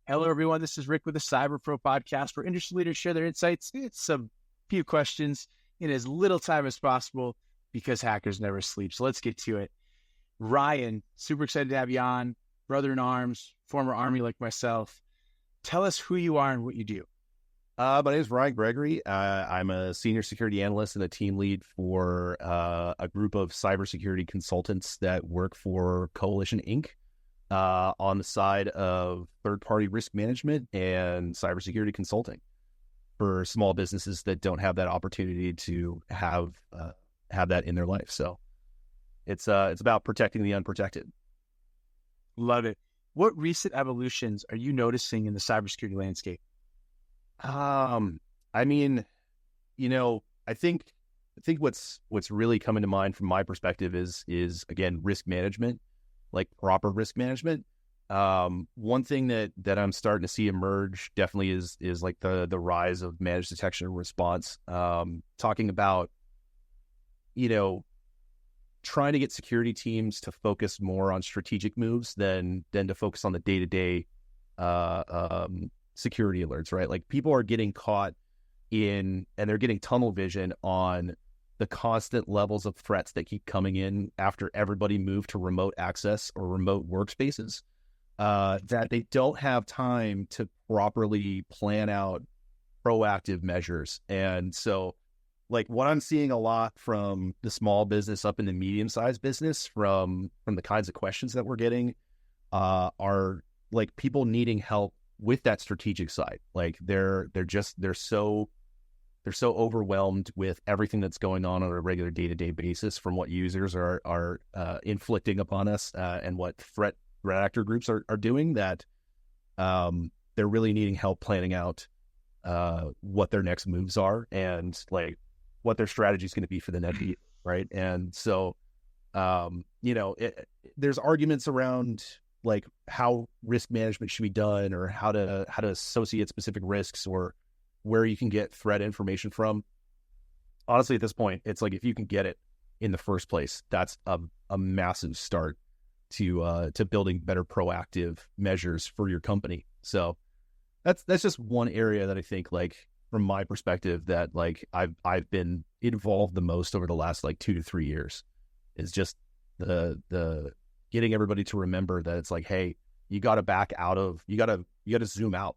Hello, everyone. This is Rick with the Cyber Pro podcast, where industry leaders share their insights. It's a few questions in as little time as possible because hackers never sleep. So let's get to it. Ryan, super excited to have you on. Brother in arms, former Army like myself. Tell us who you are and what you do. My name is Ryan Gregory. I'm a senior security analyst and a team lead for a group of cybersecurity consultants that work for Coalition Inc. On the side of third-party risk management and cybersecurity consulting for small businesses that don't have that opportunity to have that in their life. So it's about protecting the unprotected. Love it. What recent evolutions are you noticing in the cybersecurity landscape? I mean, I think what's really coming to mind from my perspective is again, risk management, like proper risk management. One thing that I'm starting to see emerge definitely is like the rise of managed detection and response. Talking about, trying to get security teams to focus more on strategic moves than to focus on the day-to-day security alerts, right? Like people are getting caught in, and they're getting tunnel vision on the constant levels of threats that keep coming in after everybody moved to remote access or remote workspaces, that they don't have time to properly plan out proactive measures. And so like what I'm seeing a lot from the small business up in the medium-sized business from the kinds of questions that we're getting are like people needing help with that strategic side. Like they're so overwhelmed with everything that's going on a regular day-to-day basis from what users are inflicting upon us and what threat actor groups are doing, that they're really needing help planning out what their next moves are and like what their strategy is going to be for the next year, right? And so there's arguments around like how risk management should be done, or how to associate specific risks, or where you can get threat information from. Honestly, at this point, it's like if you can get it in the first place, that's a massive start to building better proactive measures for your company. So that's just one area that I think, like from my perspective, that like I've been involved the most over the last like 2 to 3 years, is just the getting everybody to remember that it's like, hey, you got to zoom out,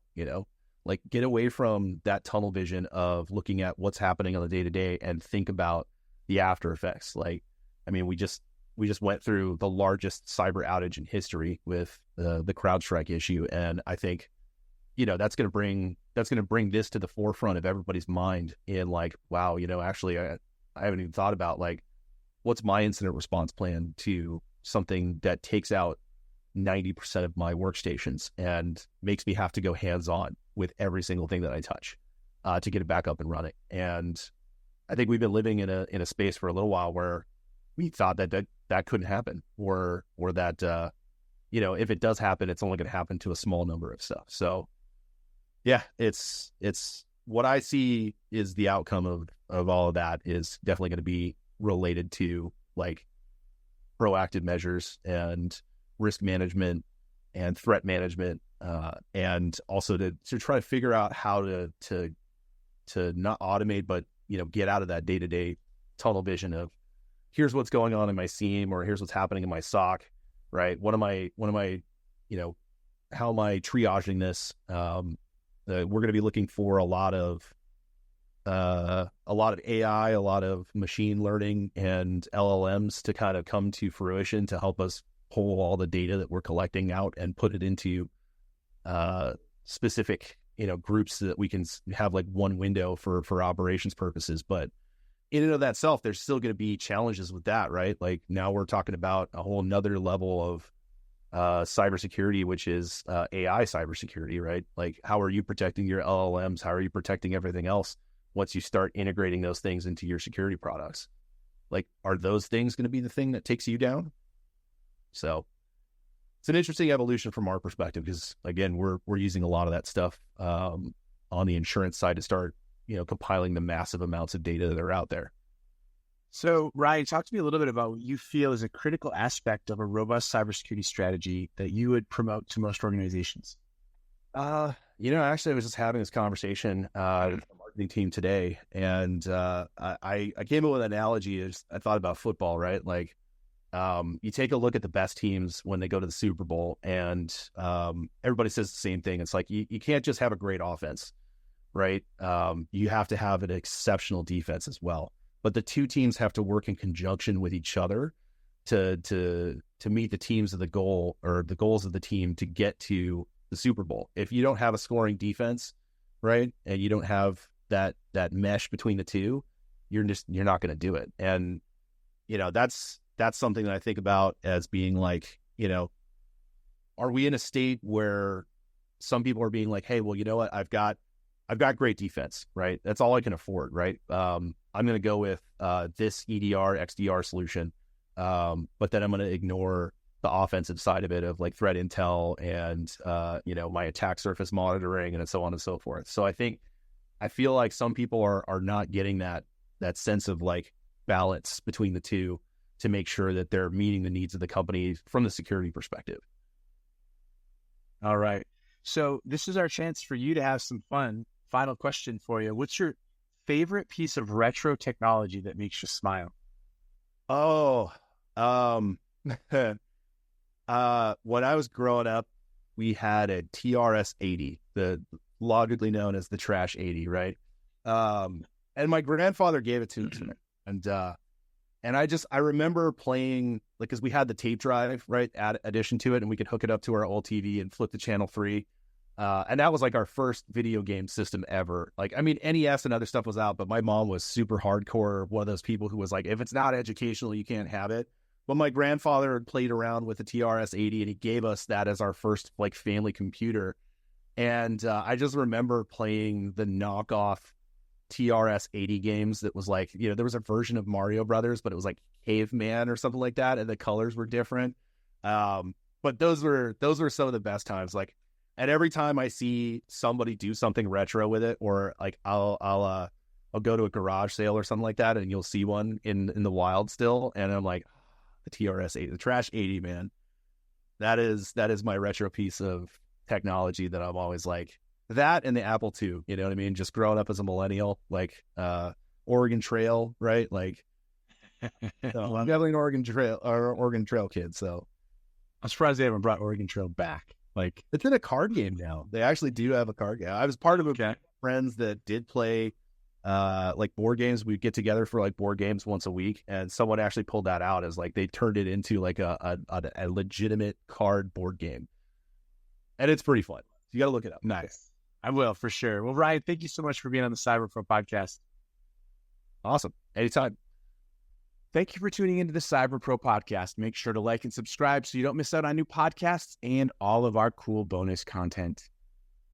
like get away from that tunnel vision of looking at what's happening on the day to day and think about the after effects. Like, I mean, we just went through the largest cyber outage in history with the CrowdStrike issue. And I think, that's going to bring this to the forefront of everybody's mind in like, wow, actually I haven't even thought about like, what's my incident response plan to something that takes out 90% of my workstations and makes me have to go hands-on with every single thing that I touch to get it back up and running. And I think we've been living in a space for a little while where we thought that couldn't happen, or that if it does happen, it's only going to happen to a small number of stuff. So yeah, it's what I see is the outcome of all of that is definitely going to be related to like proactive measures and risk management and threat management, and also to try to figure out how to not automate, but get out of that day-to-day tunnel vision of here's what's going on in my SIEM, or here's what's happening in my SOC, right? How am I triaging this? We're going to be looking for a lot of AI, a lot of machine learning and LLMs to kind of come to fruition to help us pull all the data that we're collecting out and put it into specific, groups so that we can have like one window for operations purposes. But in and of that self, there's still going to be challenges with that, right? Like now we're talking about a whole nother level of cybersecurity, which is AI cybersecurity, right? Like how are you protecting your LLMs? How are you protecting everything else once you start integrating those things into your security products? Like, are those things going to be the thing that takes you down? So it's an interesting evolution from our perspective, because again, we're using a lot of that stuff on the insurance side to start, compiling the massive amounts of data that are out there. So, Ryan, talk to me a little bit about what you feel is a critical aspect of a robust cybersecurity strategy that you would promote to most organizations. Actually, I was just having this conversation with the marketing team today, and I came up with an analogy. I thought about football, right? Like, you take a look at the best teams when they go to the Super Bowl, and everybody says the same thing. It's like you can't just have a great offense, right? You have to have an exceptional defense as well. But the two teams have to work in conjunction with each other to meet the teams of the goal, or the goals of the team to get to the Super Bowl. If you don't have a scoring defense, right, and you don't have that mesh between the two, you're not going to do it. And that's something that I think about as being like, are we in a state where some people are being like, hey, well, you know what, I've got great defense, right? That's all I can afford, right? I'm going to go with this EDR, XDR solution, but then I'm going to ignore the offensive side of it, of like threat intel and my attack surface monitoring and so on and so forth. So I feel like some people are not getting that sense of like balance between the two to make sure that they're meeting the needs of the company from the security perspective. All right. So this is our chance for you to have some fun. Final question for you. What's your favorite piece of retro technology that makes you smile? Oh, when I was growing up, we had a TRS-80, the logically known as the Trash 80, right? And my grandfather gave it to me, and I remember playing, like, because we had the tape drive, right, addition to it, and we could hook it up to our old TV and flip to channel 3. And that was like our first video game system ever. Like, I mean, NES and other stuff was out, but my mom was super hardcore, one of those people who was like, if it's not educational, you can't have it. But my grandfather had played around with the TRS-80, and he gave us that as our first like family computer. And I just remember playing the knockoff TRS-80 games that was like, there was a version of Mario Brothers, but it was like Caveman or something like that, and the colors were different. But those were some of the best times. Like, and every time I see somebody do something retro with it, or like I'll go to a garage sale or something like that, and you'll see one in the wild still, and I'm like, the TRS-80, the Trash 80, man. That is my retro piece of technology that I'm always like, that and the Apple II, you know what I mean? Just growing up as a millennial, like Oregon Trail, right? Like, so I'm definitely an Oregon Trail kid. So I'm surprised they haven't brought Oregon Trail back. Like, it's in a card game now. They actually do have a card game. I was part of a group of friends that did play like board games. We'd get together for like board games once a week, and someone actually pulled that out as like they turned it into like a legitimate card board game, and it's pretty fun. You got to look it up. Nice. I will, for sure. Well, Ryan, thank you so much for being on the CyberPro podcast. Awesome. Anytime. Thank you for tuning into the CyberPro podcast. Make sure to like and subscribe so you don't miss out on new podcasts and all of our cool bonus content.